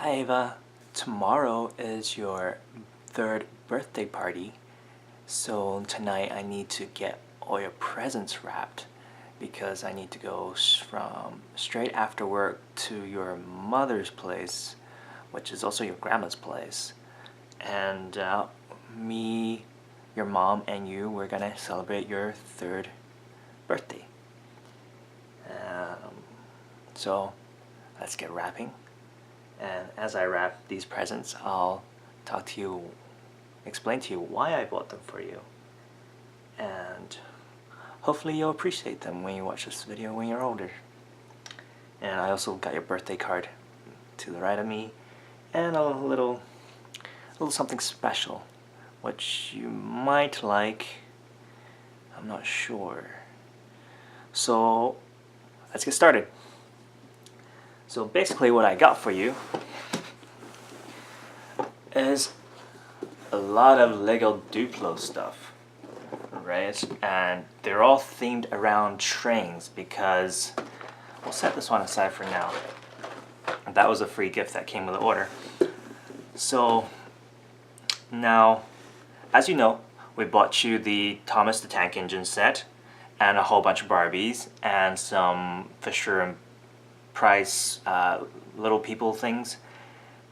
Hi Ava, tomorrow is your third birthday party, so tonight I need to get all your presents wrapped because I need to go from straight after work to your mother's place, which is also your grandma's place, and me, your mom, and you, we're gonna celebrate your third birthday. So let's get wrapping. And as I wrap these presents, I'll talk to you, explain to you why I bought them for you. And hopefully you'll appreciate them when you watch this video when you're older. And I also got your birthday card to the right of me, and a little something special, which you might like. I'm not sure. So let's get started. So basically what I got for you is a lot of Lego Duplo stuff, right? And they're all themed around trains because, we'll set this one aside for now. That was a free gift that came with the order. So now, as you know, we bought you the Thomas the Tank Engine set and a whole bunch of Barbies and some Fisher and Price little people things,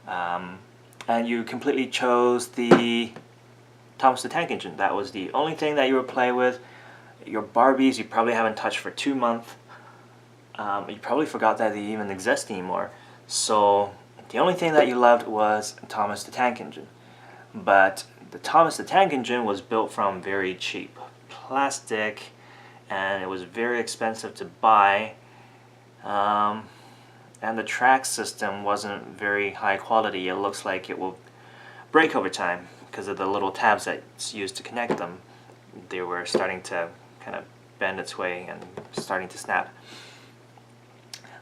and you completely chose the Thomas the Tank Engine. That was the only thing that you were playing with. Your Barbies you probably haven't touched for 2 months. You probably forgot that they even exist anymore. So the only thing that you loved was Thomas the Tank Engine. But the Thomas the Tank Engine was built from very cheap plastic, and it was very expensive to buy. And the track system wasn't very high quality. It looks like it will break over time because of the little tabs that's used to connect them. They were starting to kind of bend its way and starting to snap.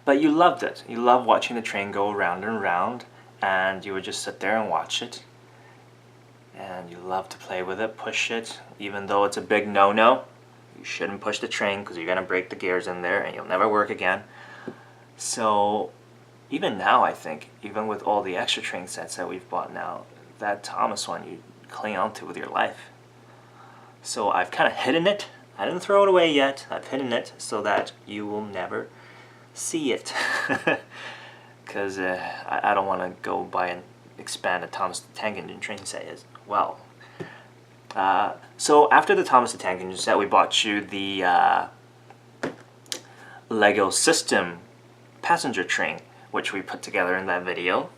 But you loved it. You loved watching the train go round and round, and you would just sit there and watch it. And you loved to play with it, push it, even though it's a big no-no. You shouldn't push the train because you're going to break the gears in there and you'll never work again. So even now, I think, even with all the extra train sets that we've bought now, that Thomas one you cling on to with your life. So I've kind of hidden it. I didn't throw it away yet. I've hidden it so that you will never see it. Because I don't want to go buy and expand a Thomas the Tank Engine train set as well. So after the Thomas the Tank Engine set, we bought you the Lego System passenger train, which we put together in that video,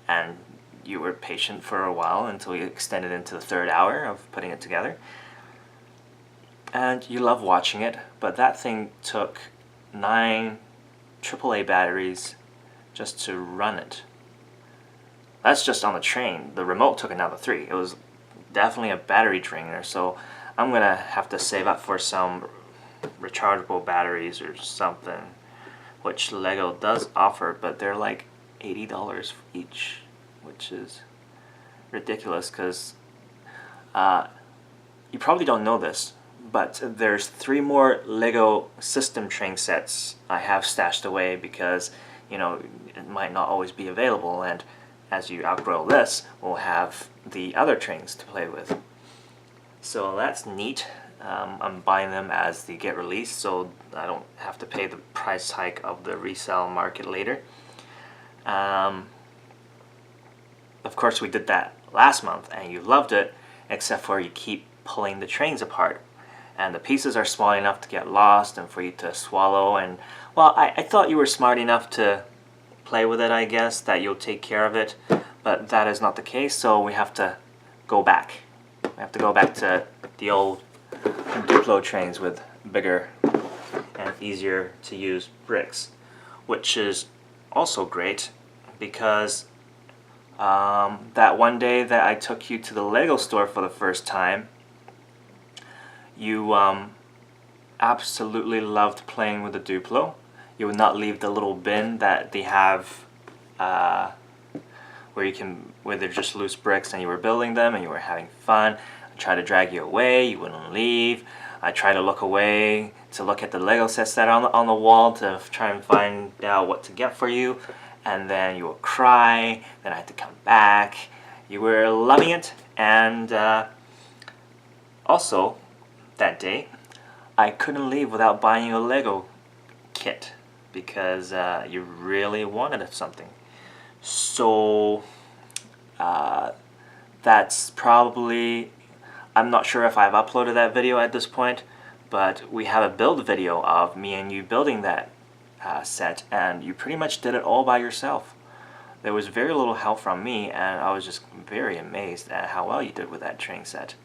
and you were patient for a while until we extended into the 3rd hour of putting it together. And you love watching it, but that thing took 9 AAA batteries just to run it. That's just on the train. The remote took another 3. It was definitely a battery drainer, so I'm gonna have to save up for some rechargeable batteries or something, which Lego does offer, but they're like $80 each, which is ridiculous because you probably don't know this, but there's 3 more Lego System train sets I have stashed away because, you know, it might not always be available, and as you outgrow this, we'll have the other trains to play with. So that's neat. I'm buying them as they get released, so I don't have to pay the price hike of the resale market later. Of course, we did that last month, and you loved it, except for you keep pulling the trains apart. And the pieces are small enough to get lost and for you to swallow. And, well, I thought you were smart enough to play with it, I guess, that you'll take care of it. But that is not the case, so we have to go back. We have to go back to the old Duplo trains with bigger and easier to use bricks, which is also great because that one day that I took you to the Lego store for the first time, you absolutely loved playing with the Duplo. You would not leave the little bin that they have where they're just loose bricks, and you were building them and you were having fun. I tried to drag you away, you wouldn't leave. I tried to look away to look at the Lego sets that are on the wall to try and find out what to get for you, and then you would cry, then I had to come back. You were loving it, and also that day I couldn't leave without buying you a Lego kit because you really wanted something. So that's probably, I'm not sure if I've uploaded that video at this point, but we have a build video of me and you building that set, and you pretty much did it all by yourself. There was very little help from me, and I was just very amazed at how well you did with that train set.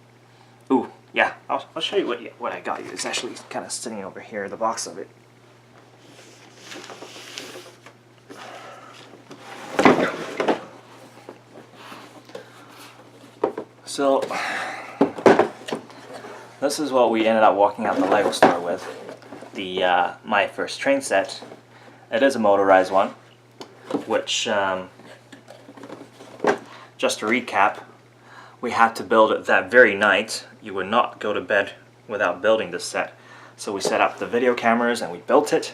Ooh, yeah, I'll show you what I got you. It's actually kind of sitting over here, the box of it. So, this is what we ended up walking out the Lego store with. The my first train set. It is a motorized one, which, just to recap, we had to build it that very night. You would not go to bed without building this set. So we set up the video cameras and we built it.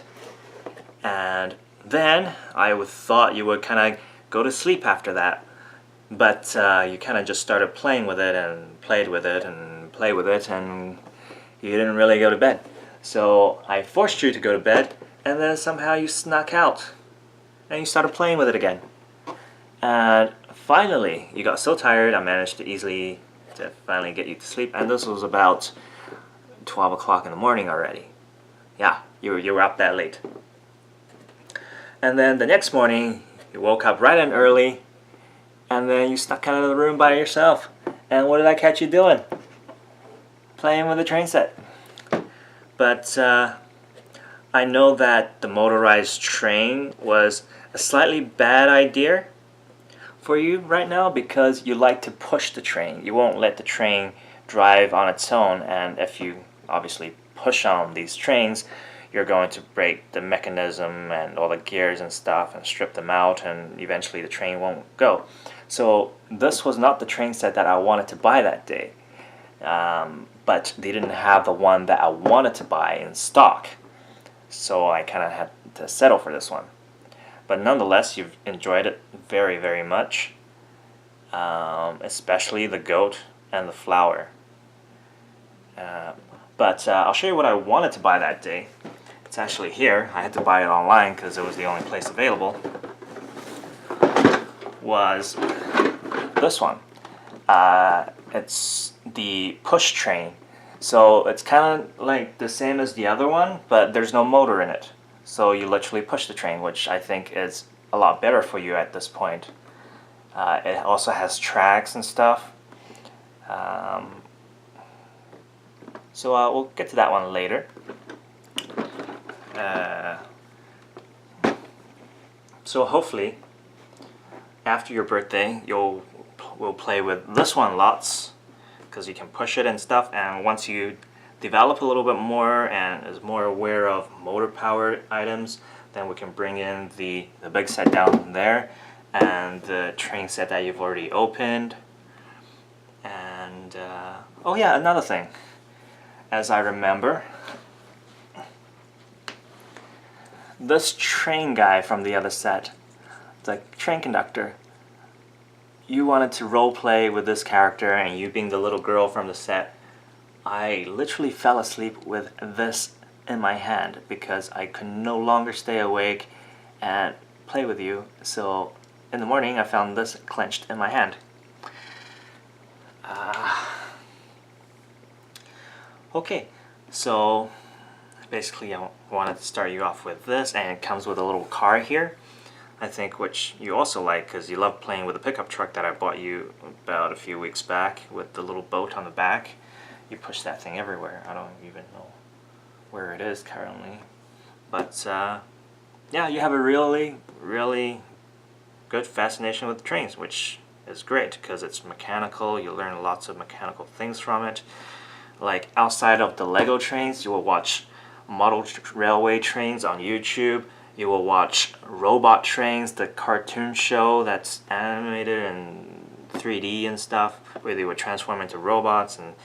And then I thought you would kind of go to sleep after that. But you kind of just started playing with it and played with it and played with it, and you didn't really go to bed. So I forced you to go to bed, and then somehow you snuck out and you started playing with it again. And finally, you got so tired, I managed to finally get you to sleep, and this was about 12 o'clock in the morning already. Yeah, you were up that late. And then the next morning, you woke up bright and early, and then you snuck out of the room by yourself. And what did I catch you doing? Playing with the train set. But I know that the motorized train was a slightly bad idea for you right now because you like to push the train. You won't let the train drive on its own, and if you obviously push on these trains, you're going to break the mechanism and all the gears and stuff and strip them out, and eventually the train won't go. So this was not the train set that I wanted to buy that day, but they didn't have the one that I wanted to buy in stock, so I kind of had to settle for this one. But nonetheless, you've enjoyed it very, very much, especially the goat and the flower. But I'll show you what I wanted to buy that day. It's actually here. I had to buy it online because it was the only place available. Was this one. It's the push train. So it's kind of like the same as the other one, but there's no motor in it. So you literally push the train, which I think is a lot better for you at this point. It also has tracks and stuff. So we'll get to that one later. So hopefully, after your birthday, we'll play with this one lots, because you can push it and stuff. And once you develop a little bit more and is more aware of motor powered items, then we can bring in the big set down there and the train set that you've already opened. And oh yeah, another thing, as I remember, this train guy from the other set, the train conductor, you wanted to role play with this character, and you being the little girl from the set, I literally fell asleep with this in my hand because I could no longer stay awake and play with you. So in the morning I found this clenched in my hand. Okay, so basically I wanted to start you off with this, and it comes with a little car here, I think, which you also like because you love playing with the pickup truck that I bought you about a few weeks back with the little boat on the back. You push that thing everywhere. I don't even know where it is currently. But yeah, you have a really, really good fascination with trains, which is great because it's mechanical. You learn lots of mechanical things from it. Like outside of the Lego trains, you will watch model railway trains on YouTube. You will watch Robot Trains, the cartoon show that's animated in 3D and stuff, where they would transform into robots and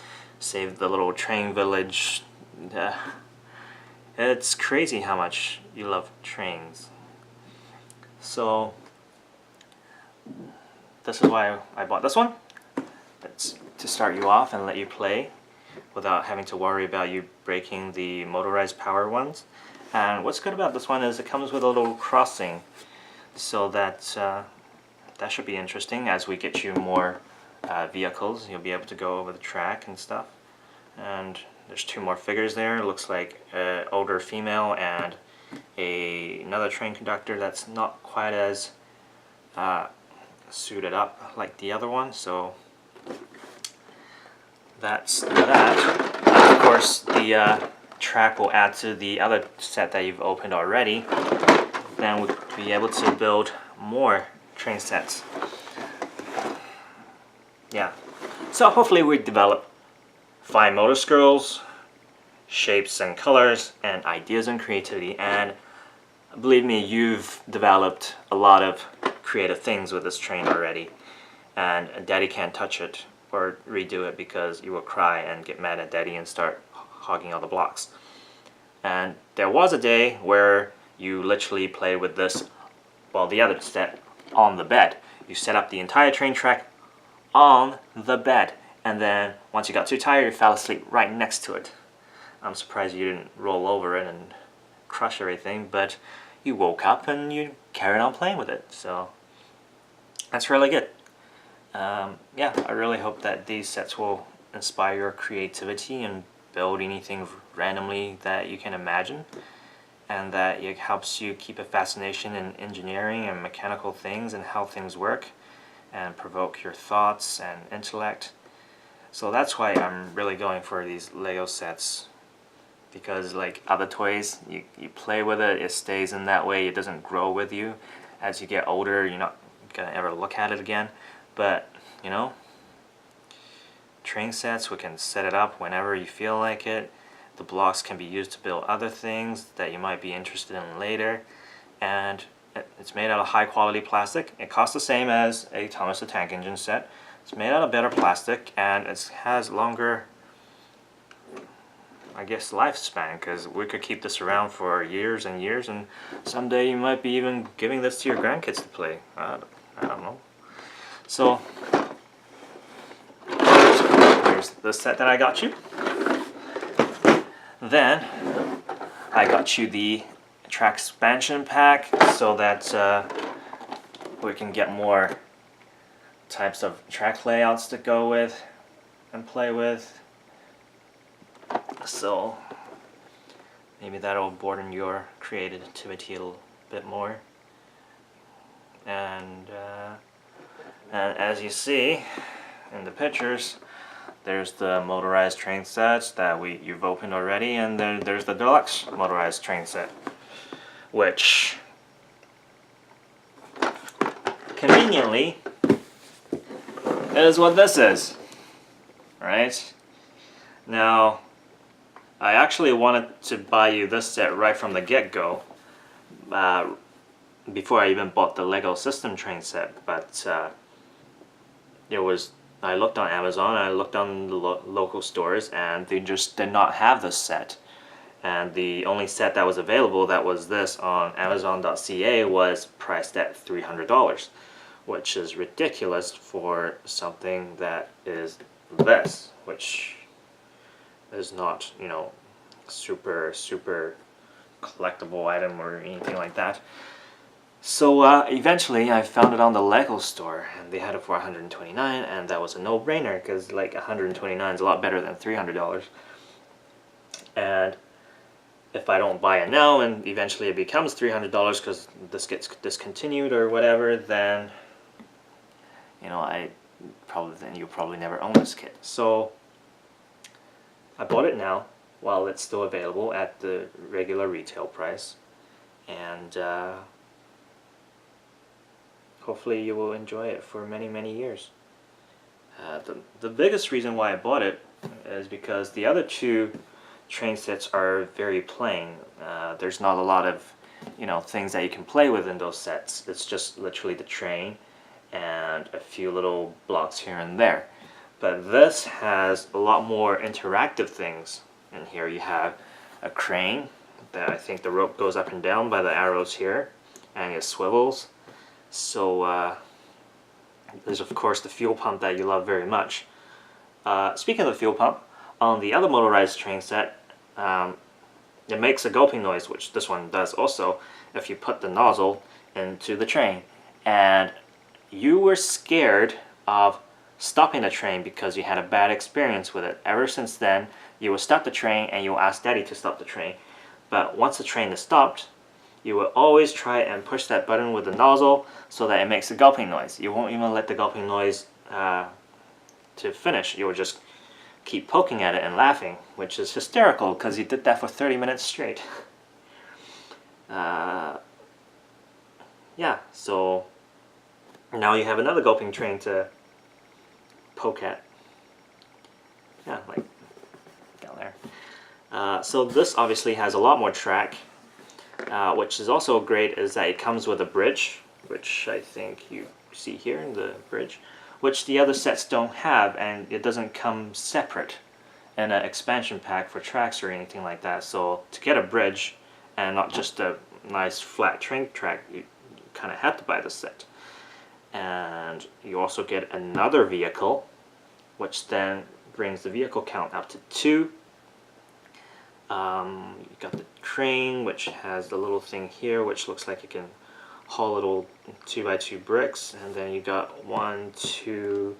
save the little train village. It's crazy how much you love trains. So this is why I bought this one. It's to start you off and let you play without having to worry about you breaking the motorized power ones. And what's good about this one is it comes with a little crossing, so that that should be interesting as we get you more vehicles. You'll be able to go over the track and stuff. And there's two more figures there. It looks like an older female and another train conductor that's not quite as suited up like the other one. So that's that. Of course, the track will add to the other set that you've opened already. Then we'll be able to build more train sets. Yeah. So hopefully we develop fine motor skills, shapes and colors, and ideas and creativity. And believe me, you've developed a lot of creative things with this train already. And Daddy can't touch it or redo it because you will cry and get mad at Daddy and start hogging all the blocks. And there was a day where you literally played with this, well, the other set, on the bed. You set up the entire train track on the bed, and then once you got too tired, you fell asleep right next to it. I'm surprised you didn't roll over it and crush everything, but you woke up and you carried on playing with it, so that's really good. Yeah, I really hope that these sets will inspire your creativity and build anything randomly that you can imagine, and that it helps you keep a fascination in engineering and mechanical things and how things work, and provoke your thoughts and intellect. So that's why I'm really going for these Lego sets, because like other toys, you play with it, it stays in that way, it doesn't grow with you. As you get older, you're not gonna ever look at it again. But you know, train sets, we can set it up whenever you feel like it. The blocks can be used to build other things that you might be interested in later. And it's made out of high quality plastic. It costs the same as a Thomas the Tank Engine set. It's made out of better plastic, and it has longer, I guess, lifespan, because we could keep this around for years and years, and someday you might be even giving this to your grandkids to play. I don't know. So here's the set that I got you. Then I got you the track expansion pack so that we can get more types of track layouts to go with and play with. So maybe that'll broaden your creativity a little bit more. And as you see in the pictures, there's the motorized train sets that you've opened already, and then there's the deluxe motorized train set, which conveniently is what this is, right? Now, I actually wanted to buy you this set right from the get-go, before I even bought the Lego System train set, but I looked on Amazon, I looked on the local stores, and they just did not have this set. And the only set that was available that was this on Amazon.ca was priced at $300, which is ridiculous for something that is this, which is not, you know, super collectible item or anything like that. So eventually I found it on the Lego store, and they had it for $129, and that was a no-brainer, because like $129 is a lot better than $300. And if I don't buy it now and eventually it becomes $300 because this gets discontinued or whatever, then you know, you'll probably never own this kit. So I bought it now while it's still available at the regular retail price, and hopefully you will enjoy it for many years. The biggest reason why I bought it is because the other two train sets are very plain. There's not a lot of, you know, things that you can play with in those sets. It's just literally the train and a few little blocks here and there. But this has a lot more interactive things. In here you have a crane that I think the rope goes up and down by the arrows here, and it swivels. So there's of course the fuel pump that you love very much. Speaking of the fuel pump, on the other motorized train set, it makes a gulping noise, which this one does also, if you put the nozzle into the train. And you were scared of stopping the train because you had a bad experience with it. Ever since then, you will stop the train and you will ask Daddy to stop the train. But once the train is stopped, you will always try and push that button with the nozzle so that it makes a gulping noise. You won't even let the gulping noise to finish. You will just keep poking at it and laughing, which is hysterical because you did that for 30 minutes straight. Yeah, so now you have another gulping train to poke at. Yeah, like down there. So this obviously has a lot more track, which is also great is that it comes with a bridge, which I think you see here in the bridge, which the other sets don't have, and it doesn't come separate in an expansion pack for tracks or anything like that. So to get a bridge and not just a nice flat train track, you kind of have to buy the set. And you also get another vehicle, which then brings the vehicle count up to 2. You got the train, which has the little thing here, which looks like it can haul little 2x2 bricks, and then you got 1, 2,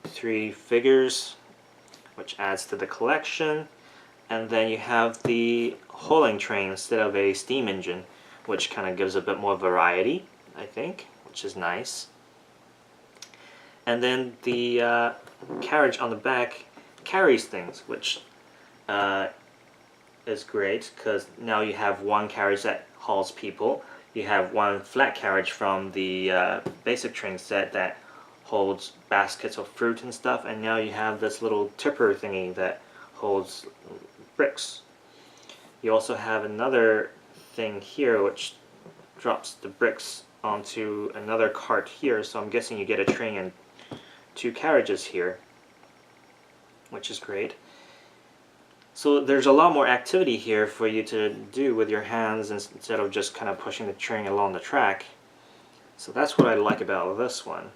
3 figures, which adds to the collection. And then you have the hauling train instead of a steam engine, which kind of gives a bit more variety, I think, which is nice. And then the carriage on the back carries things, which is great because now you have one carriage that hauls people. You have one flat carriage from the basic train set that holds baskets of fruit and stuff, and now you have this little tipper thingy that holds bricks. You also have another thing here which drops the bricks onto another cart here, so I'm guessing you get a train and 2 carriages here, which is great. So there's a lot more activity here for you to do with your hands instead of just kind of pushing the train along the track. So that's what I like about this one.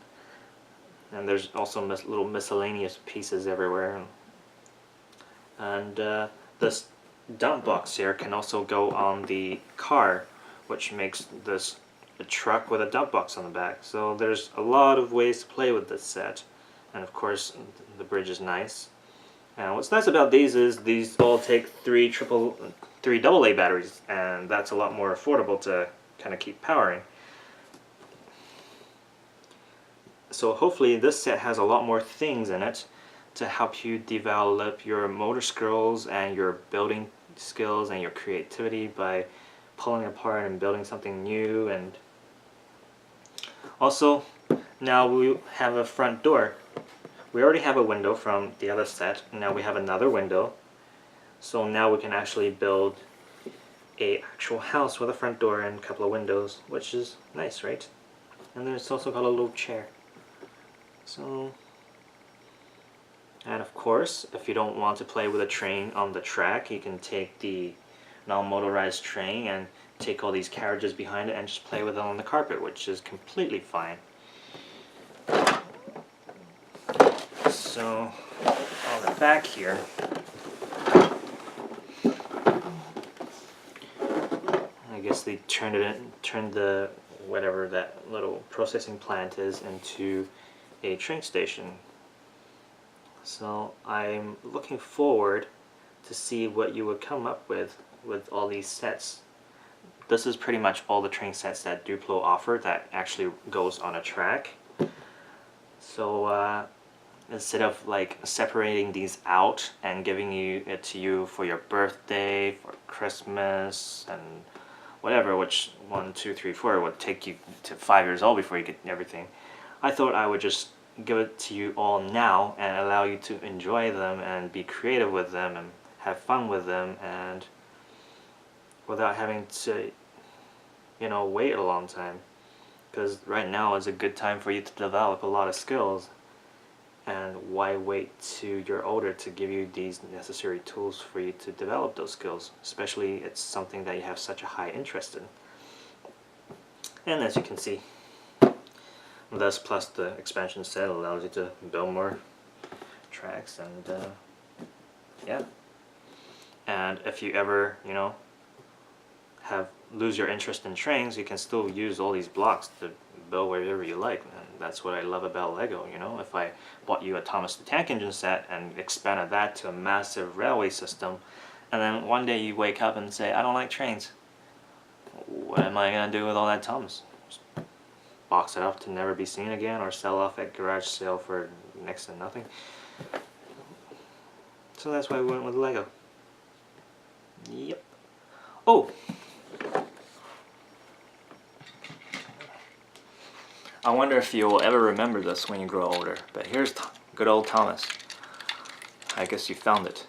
And there's also little miscellaneous pieces everywhere. And this dump box here can also go on the car, which makes this a truck with a dump box on the back. So there's a lot of ways to play with this set. And of course the bridge is nice. And what's nice about these is these all take 3 AA batteries, and that's a lot more affordable to kind of keep powering. So hopefully this set has a lot more things in it to help you develop your motor skills and your building skills and your creativity by pulling apart and building something new. And also now we have a front door. We already have a window from the other set, and now we have another window. So now we can actually build a actual house with a front door and a couple of windows, which is nice, right? And then it's also got a little chair. So, and of course, if you don't want to play with a train on the track, you can take the non-motorized train and take all these carriages behind it and just play with it on the carpet, which is completely fine. So on the back here, I guess they turned the whatever that little processing plant is into a train station. So I'm looking forward to see what you would come up with all these sets. This is pretty much all the train sets that Duplo offer that actually goes on a track. So instead of like separating these out and giving it to you for your birthday, for Christmas, and whatever, which 1, 2, 3, 4 would take you to 5 years old before you get everything, I thought I would just give it to you all now and allow you to enjoy them and be creative with them and have fun with them, and without having to, you know, wait a long time. Because right now is a good time for you to develop a lot of skills. And why wait till you're older to give you these necessary tools for you to develop those skills? Especially it's something that you have such a high interest in. And as you can see, This plus the expansion set allows you to build more tracks, and yeah. And if you ever, you know, lose your interest in trains, you can still use all these blocks to build wherever you like. And that's what I love about Lego, you know. If I bought you a Thomas the Tank Engine set and expanded that to a massive railway system, and then one day you wake up and say, I don't like trains, what am I going to do with all that Thomas? Just box it up to never be seen again, or sell off at garage sale for next to nothing. So that's why we went with Lego. Yep. Oh! I wonder if you'll ever remember this when you grow older, but here's good old Thomas. I guess you found it.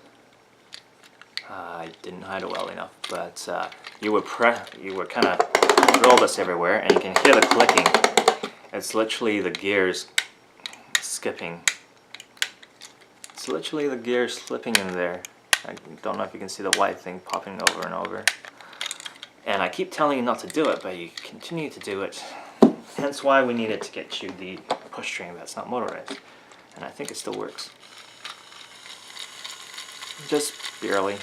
I didn't hide it well enough, but you would kind of roll this everywhere, and you can hear the clicking. It's literally the gears skipping. It's literally the gears slipping in there. I don't know if you can see the white thing popping over and over. And I keep telling you not to do it, but you continue to do it. Hence why we needed to get you the push string that's not motorized. And I think it still works. Just barely.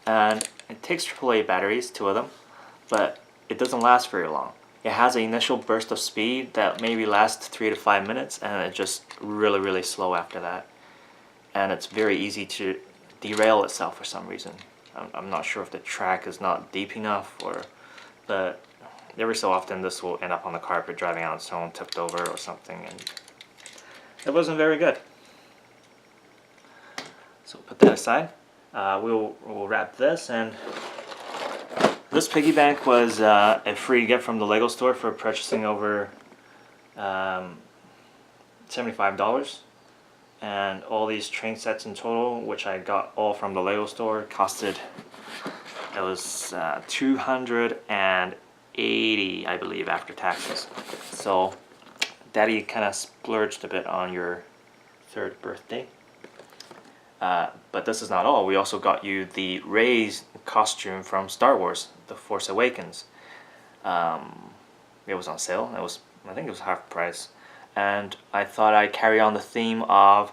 And it takes AAA batteries, 2 of them, but it doesn't last very long. It has an initial burst of speed that maybe lasts 3 to 5 minutes, and it's just really, really slow after that. And it's very easy to derail itself for some reason. I'm not sure if the track is not deep enough, but every so often this will end up on the carpet driving on its own, tipped over or something, and it wasn't very good. So put that aside. We'll wrap this, and this piggy bank was a free gift from the Lego store for purchasing over $75. And all these train sets in total, which I got all from the Lego store, costed, it was 280, I believe, after taxes. So Daddy kind of splurged a bit on your 3rd birthday. But this is not all. We also got you the Rey's costume from Star Wars, The Force Awakens. It was on sale. I think it was half price. And I thought I'd carry on the theme of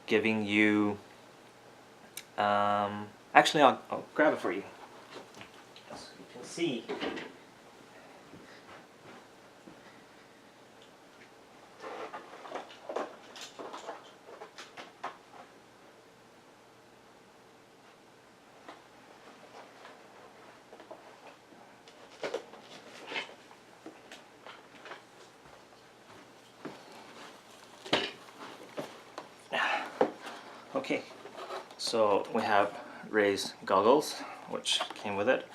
giving you, actually I'll grab it for you, so you can see. Okay, so we have Rey's goggles, which came with it.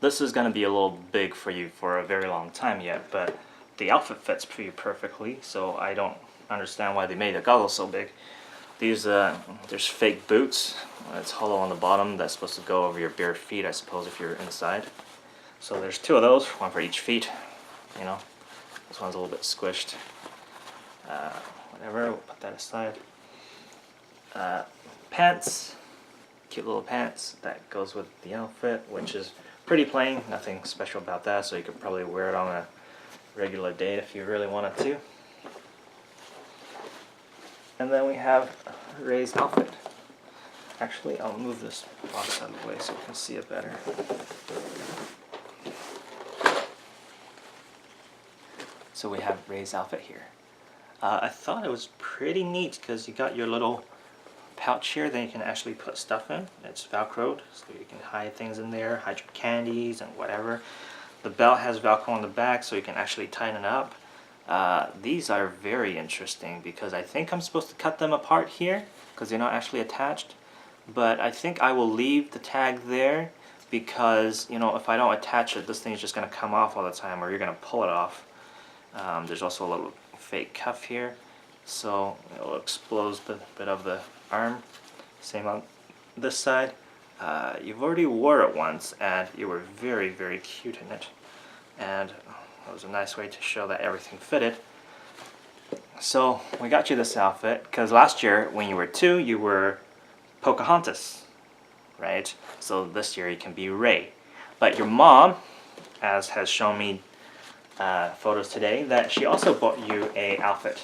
This is going to be a little big for you for a very long time yet, but the outfit fits for you perfectly, so I don't understand why they made the goggles so big. These, there's fake boots. It's hollow on the bottom. That's supposed to go over your bare feet, I suppose, if you're inside. So there's 2 of those, 1 for each feet. You know, this one's a little bit squished. Whatever, we'll put that aside. Pants, cute little pants that goes with the outfit, which is pretty plain, nothing special about that, so you could probably wear it on a regular day if you really wanted to. And then we have Rey's outfit. Actually, I'll move this box out of the way so you can see it better. So we have Rey's outfit here. I thought it was pretty neat because you got your little pouch here that you can actually put stuff in. It's velcroed, so you can hide things in there, hide your candies and whatever. The belt has velcro on the back, so you can actually tighten it up. These are very interesting because I think I'm supposed to cut them apart here because they're not actually attached, but I think I will leave the tag there because, you know, if I don't attach it, this thing is just going to come off all the time, or you're going to pull it off. There's also a little fake cuff here, so it will expose a bit of the arm. Same on this side. You've already wore it once and you were very, very cute in it, and it was a nice way to show that everything fitted. So we got you this outfit because last year when you were 2 you were Pocahontas, right? So this year you can be Rey. But your mom, as has shown me photos today that she also bought you a outfit.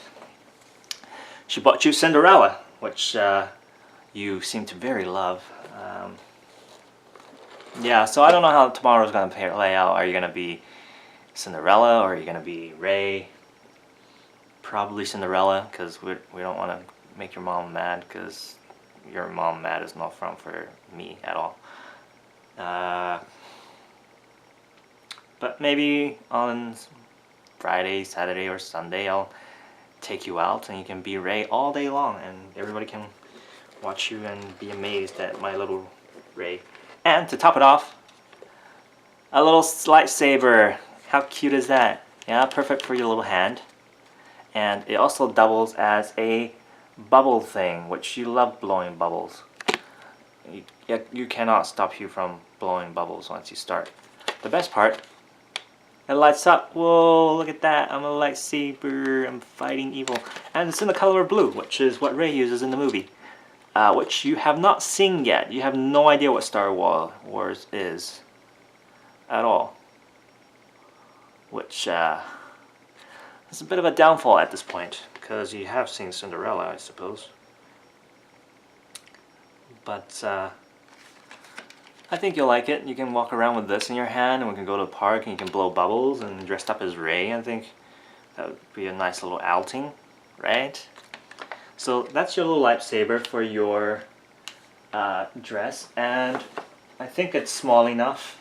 She bought you Cinderella, which you seem to very love. Yeah, so I don't know how tomorrow's going to play out. Are you going to be Cinderella or are you going to be Ray? Probably Cinderella, because we don't want to make your mom mad, because your mom mad is not fun for me at all. But maybe on Friday, Saturday, or Sunday I'll take you out and you can be Ray all day long and everybody can watch you and be amazed at my little Ray. And to top it off, a little lightsaber. How cute is that? Yeah, perfect for your little hand. And it also doubles as a bubble thing, which you love blowing bubbles. You cannot stop you from blowing bubbles once you start. The best part, it lights up. Whoa, look at that. I'm a lightsaber. I'm fighting evil. And it's in the color blue, which is what Rey uses in the movie. Which you have not seen yet. You have no idea what Star Wars is at all. Which is a bit of a downfall at this point, because you have seen Cinderella, I suppose. But I think you'll like it. You can walk around with this in your hand, and we can go to a park and you can blow bubbles and dress up as Rey. I think that would be a nice little outing, right? So that's your little lightsaber for your dress, and I think it's small enough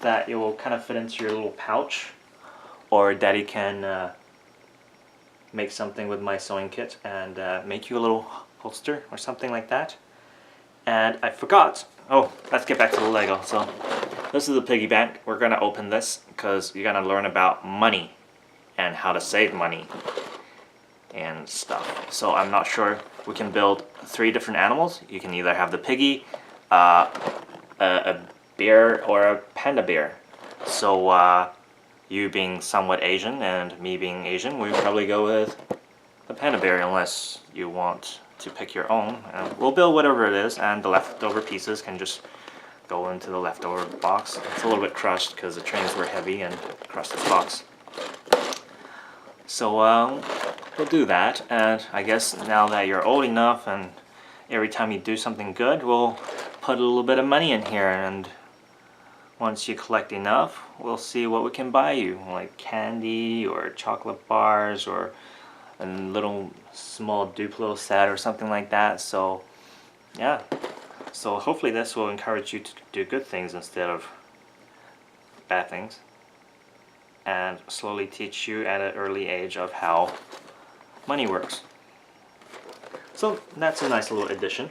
that it will kind of fit into your little pouch, or Daddy can make something with my sewing kit and make you a little holster or something like that. And I forgot. Oh, let's get back to the Lego. So this is the piggy bank. We're gonna open this because you're gonna learn about money and how to save money and stuff. So I'm not sure. We can build 3 different animals. You can either have the piggy, a bear, or a panda bear. So you being somewhat Asian and me being Asian, we probably go with the panda bear unless you want to pick your own. We'll build whatever it is, and the leftover pieces can just go into the leftover box. It's a little bit crushed because the trains were heavy and crushed this box. So we'll do that, and I guess now that you're old enough and every time you do something good, we'll put a little bit of money in here, and once you collect enough, we'll see what we can buy you, like candy or chocolate bars or a little small Duplo set or something like that. So yeah, so hopefully this will encourage you to do good things instead of bad things, and slowly teach you at an early age of how money works. So that's a nice little addition.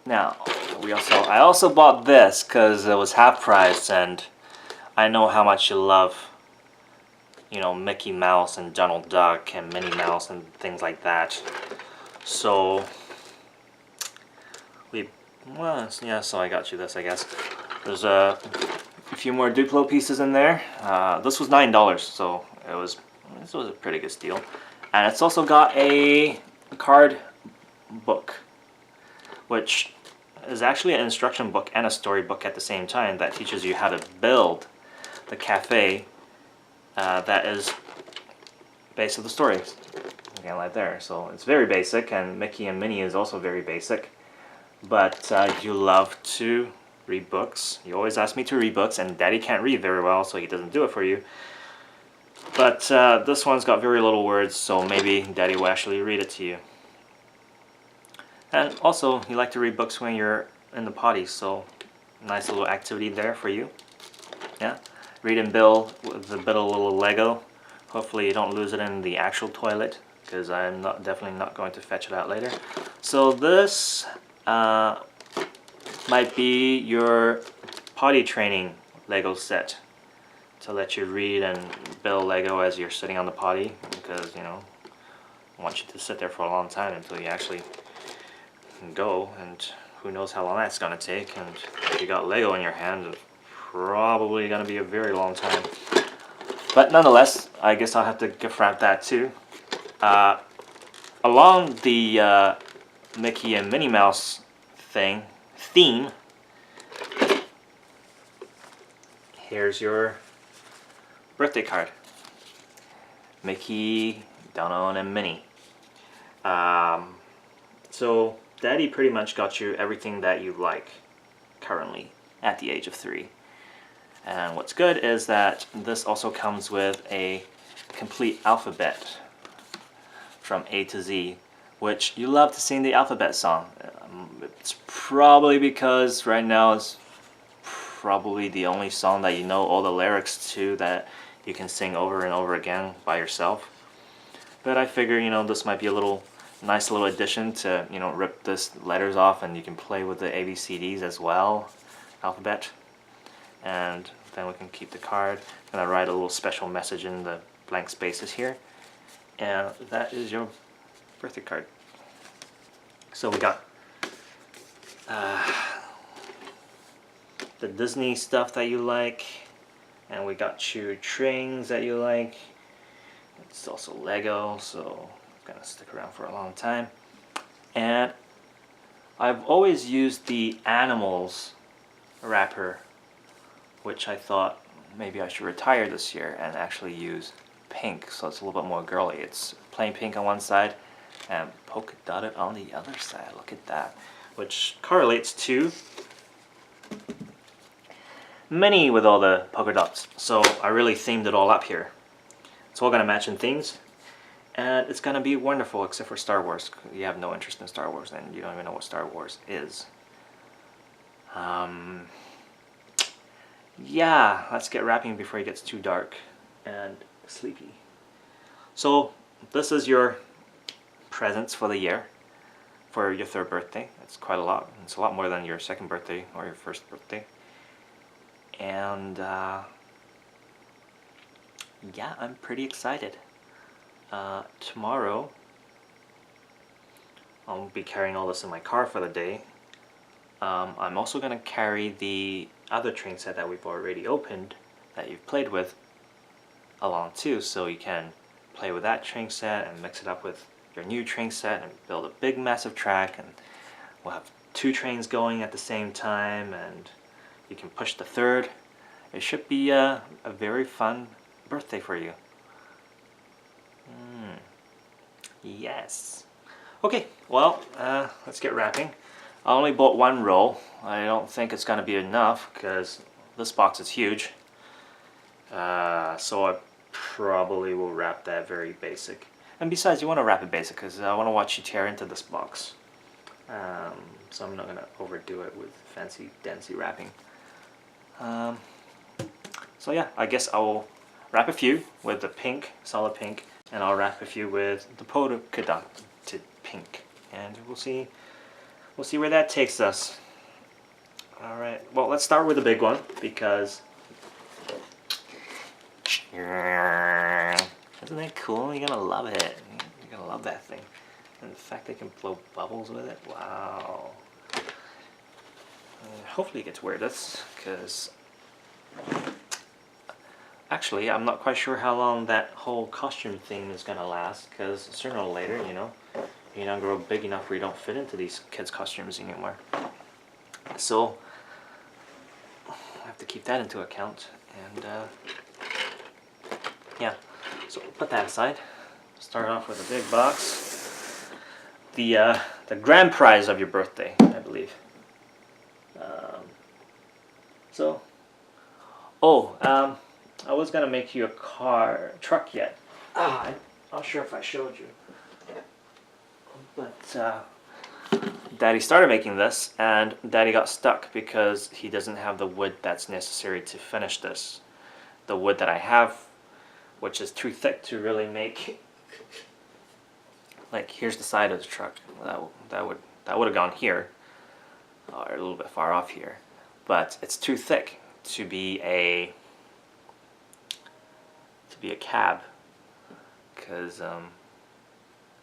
Now, I also bought this because it was half price, and I know how much you love, you know, Mickey Mouse and Donald Duck and Minnie Mouse and things like that. So so I got you this, I guess. There's a few more Duplo pieces in there. This was $9, so this was a pretty good deal. And it's also got a card book, which is actually an instruction book and a storybook at the same time that teaches you how to build the cafe that is base of the story. Again, right there. So it's very basic, and Mickey and Minnie is also very basic. But you love to read books. You always ask me to read books, and Daddy can't read very well, so he doesn't do it for you. But this one's got very little words, so maybe Daddy will actually read it to you. And also, you like to read books when you're in the potty, so nice little activity there for you. Yeah, read and build with a bit of little Lego. Hopefully you don't lose it in the actual toilet, because I'm definitely not going to fetch it out later. So this might be your potty training Lego set to let you read and build Lego as you're sitting on the potty, because, you know, I want you to sit there for a long time until you actually go, and who knows how long that's gonna take. And if you got Lego in your hand, it's probably gonna be a very long time. But nonetheless, I guess I'll have to gift wrap that too. Along the Mickey and Minnie Mouse theme, here's your birthday card. Mickey, Donald, and Minnie. So Daddy pretty much got you everything that you like currently at the age of 3. And what's good is that this also comes with a complete alphabet from A to Z, which you love to sing the alphabet song. It's probably because right now it's probably the only song that you know all the lyrics to that you can sing over and over again by yourself. But I figure, this might be a nice little addition to, rip this letters off and you can play with the ABCDs as well, alphabet. And then we can keep the card. I'm gonna write a little special message in the blank spaces here. And that is your birthday card. So we got the Disney stuff that you like, and we got you trains that you like. It's also Lego, so it's gonna stick around for a long time. And I've always used the animals wrapper, which I thought maybe I should retire this year and actually use pink, so it's a little bit more girly. It's plain pink on one side and polka dotted on the other side. Look at that, which correlates to Minnie with all the polka dots. So I really themed it all up here. It's all gonna match in themes, and it's gonna be wonderful, except for Star Wars. You have no interest in Star Wars, and you don't even know what Star Wars is. Yeah, let's get wrapping before it gets too dark and sleepy. So this is your presents for the year, for your 3rd birthday. It's quite a lot. It's a lot more than your 2nd birthday or your 1st birthday. And yeah, I'm pretty excited. Tomorrow I'll be carrying all this in my car for the day. I'm also going to carry the other train set that we've already opened, that you've played with, along too, so you can play with that train set and mix it up with your new train set and build a big massive track, and we'll have 2 trains going at the same time, and you can push the 3rd. It should be a very fun birthday for you. Yes. Okay, well, let's get wrapping. I only bought 1 roll. I don't think it's gonna be enough because this box is huge. So I probably will wrap that very basic. And besides, you want to wrap it basic because I want to watch you tear into this box. So I'm not gonna overdo it with fancy dancy wrapping. So yeah, I guess I will wrap a few with the pink, solid pink, and I'll wrap a few with the polka dotted pink, and we'll see where that takes us. All right, well, let's start with the big one because isn't that cool? You're gonna love it. You're gonna love that thing, and the fact they can blow bubbles with it. Wow. Hopefully it gets wear this, because actually I'm not quite sure how long that whole costume theme is gonna last, because sooner or later, you don't grow big enough where you don't fit into these kids' costumes anymore. So I have to keep that into account, and yeah, so put that aside. Start off with a big box. The grand prize of your birthday, I believe. I was gonna make you a truck yet. I'm not sure if I showed you, but Daddy started making this, and Daddy got stuck because he doesn't have the wood that's necessary to finish this. The wood that I have, which is too thick to really make. Like, here's the side of the truck. That would have gone here, or a little bit far off here, but it's too thick to be a cab.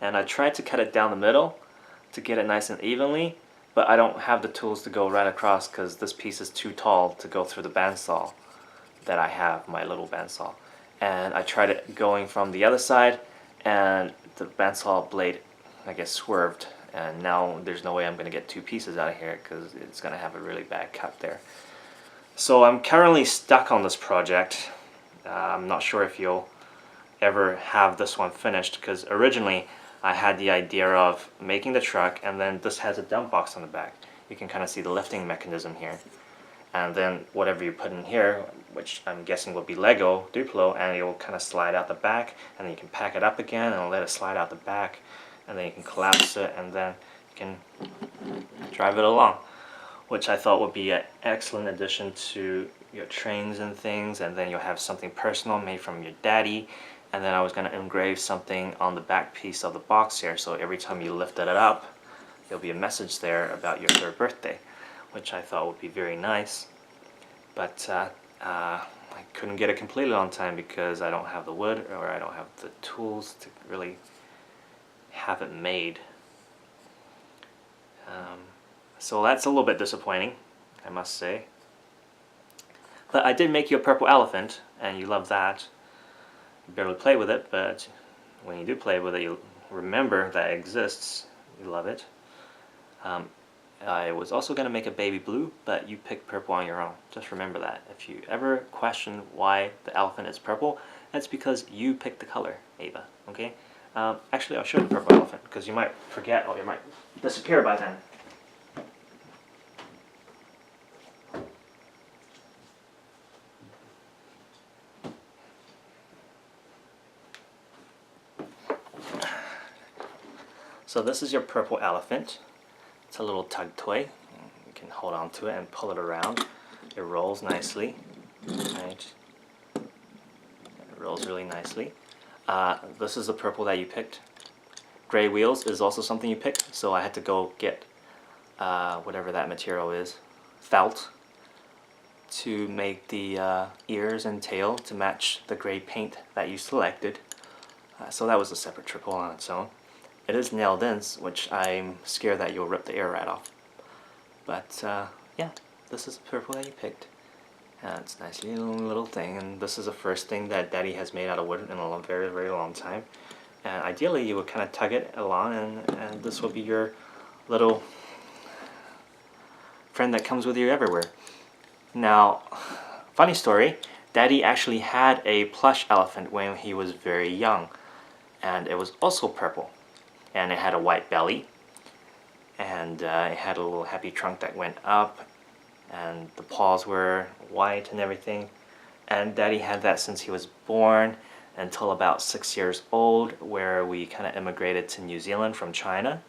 And I tried to cut it down the middle to get it nice and evenly, but I don't have the tools to go right across because this piece is too tall to go through the bandsaw that I have, my little bandsaw. And I tried it going from the other side, and the bandsaw blade, I guess, swerved, and now there's no way I'm going to get 2 pieces out of here because it's going to have a really bad cut there. So I'm currently stuck on this project. I'm not sure if you'll ever have this one finished, because originally I had the idea of making the truck, and then this has a dump box on the back. You can kind of see the lifting mechanism here. And then whatever you put in here, which I'm guessing will be Lego Duplo, and it will kind of slide out the back, and then you can pack it up again and let it slide out the back, and then you can collapse it, and then you can drive it along, which I thought would be an excellent addition to your trains and things. And then you'll have something personal made from your daddy, and then I was going to engrave something on the back piece of the box here, so every time you lifted it up there'll be a message there about your 3rd birthday, which I thought would be very nice. But I couldn't get it completed on time because I don't have the wood, or I don't have the tools to really have it made. So that's a little bit disappointing, I must say. But I did make you a purple elephant, and you love that. You barely play with it, but when you do play with it, you remember that it exists. You love it. I was also going to make a baby blue, but you picked purple on your own. Just remember that. If you ever question why the elephant is purple, that's because you picked the color, Ava. Okay? Actually, I'll show you the purple elephant, because you might forget, or you might disappear by then. So this is your purple elephant. It's a little tug toy. You can hold on to it and pull it around. It rolls nicely. Right? It rolls really nicely. This is the purple that you picked. Gray wheels is also something you picked, so I had to go get whatever that material is, felt, to make the ears and tail to match the gray paint that you selected. So that was a separate triple on its own. It is nailed in, which I'm scared that you'll rip the air right off. But yeah, this is the purple that you picked. And it's a nice little thing, and this is the first thing that Daddy has made out of wood in a very, very long time. And ideally you would kind of tug it along, and this will be your little friend that comes with you everywhere. Now, funny story, Daddy actually had a plush elephant when he was very young, and it was also purple. And it had a white belly, and it had a little happy trunk that went up, and the paws were white and everything. And Daddy had that since he was born until about 6 years old, where we kind of immigrated to New Zealand from China.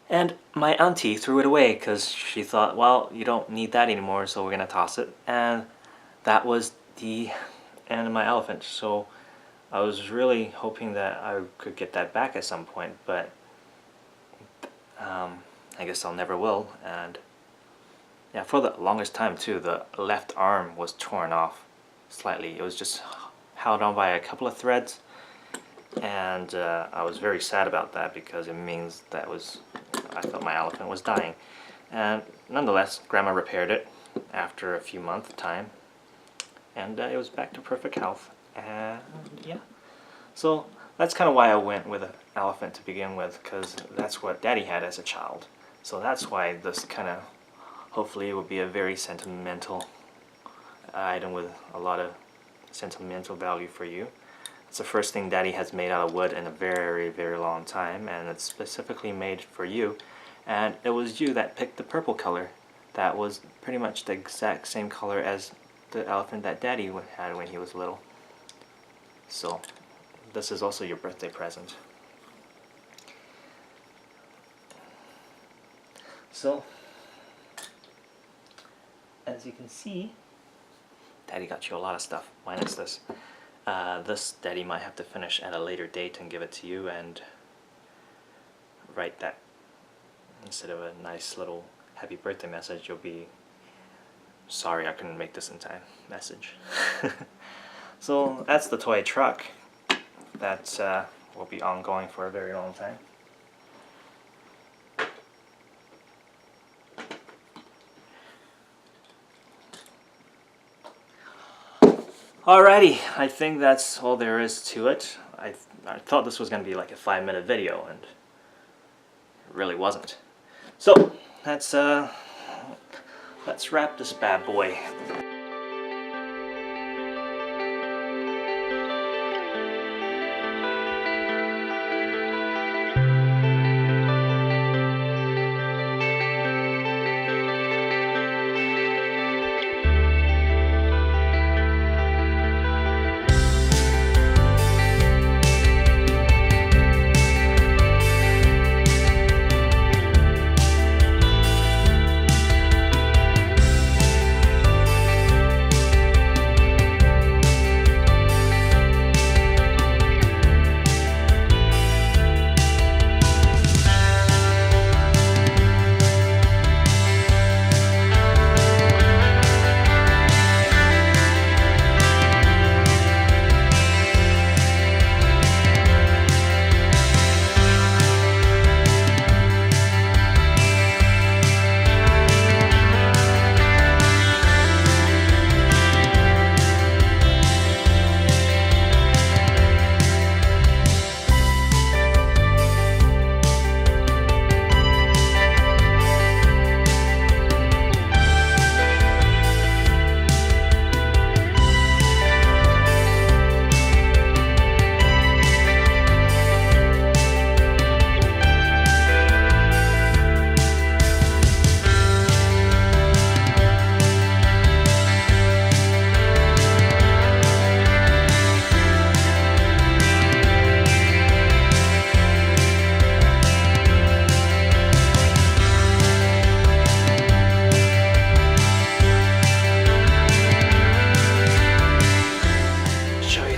And my auntie threw it away because she thought, well, you don't need that anymore, so we're gonna toss it. And that was the end of my elephant. So I was really hoping that I could get that back at some point, but I guess I'll never will. And yeah, for the longest time too, the left arm was torn off slightly. It was just held on by a couple of threads, and I was very sad about that because it means I thought my elephant was dying. And nonetheless, Grandma repaired it after a few months time, and it was back to perfect health. And yeah, so that's kind of why I went with an elephant to begin with, because that's what Daddy had as a child. So that's why this kind of, hopefully, will be a very sentimental item with a lot of sentimental value for you. It's the first thing Daddy has made out of wood in a very, very long time, and it's specifically made for you. And it was you that picked the purple color. That was pretty much the exact same color as the elephant that Daddy had when he was little. So this is also your birthday present. So as you can see, Daddy got you a lot of stuff, minus this. This Daddy might have to finish at a later date and give it to you, and write that instead of a nice little happy birthday message, you'll be sorry I couldn't make this in time message. So that's the toy truck that will be ongoing for a very long time. Alrighty, I think that's all there is to it. I thought this was going to be like a 5-minute video, and it really wasn't. So that's let's wrap this bad boy.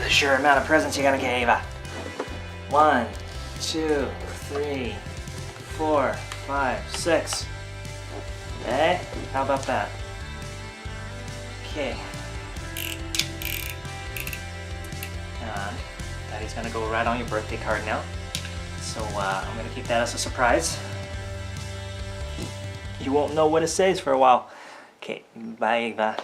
Sure amount of presents you're gonna get, Ava. 1, 2, 3, 4, 5, 6. Okay, how about that? Okay. And Daddy's gonna go right on your birthday card now. So I'm gonna keep that as a surprise. You won't know what it says for a while. Okay, bye, Ava.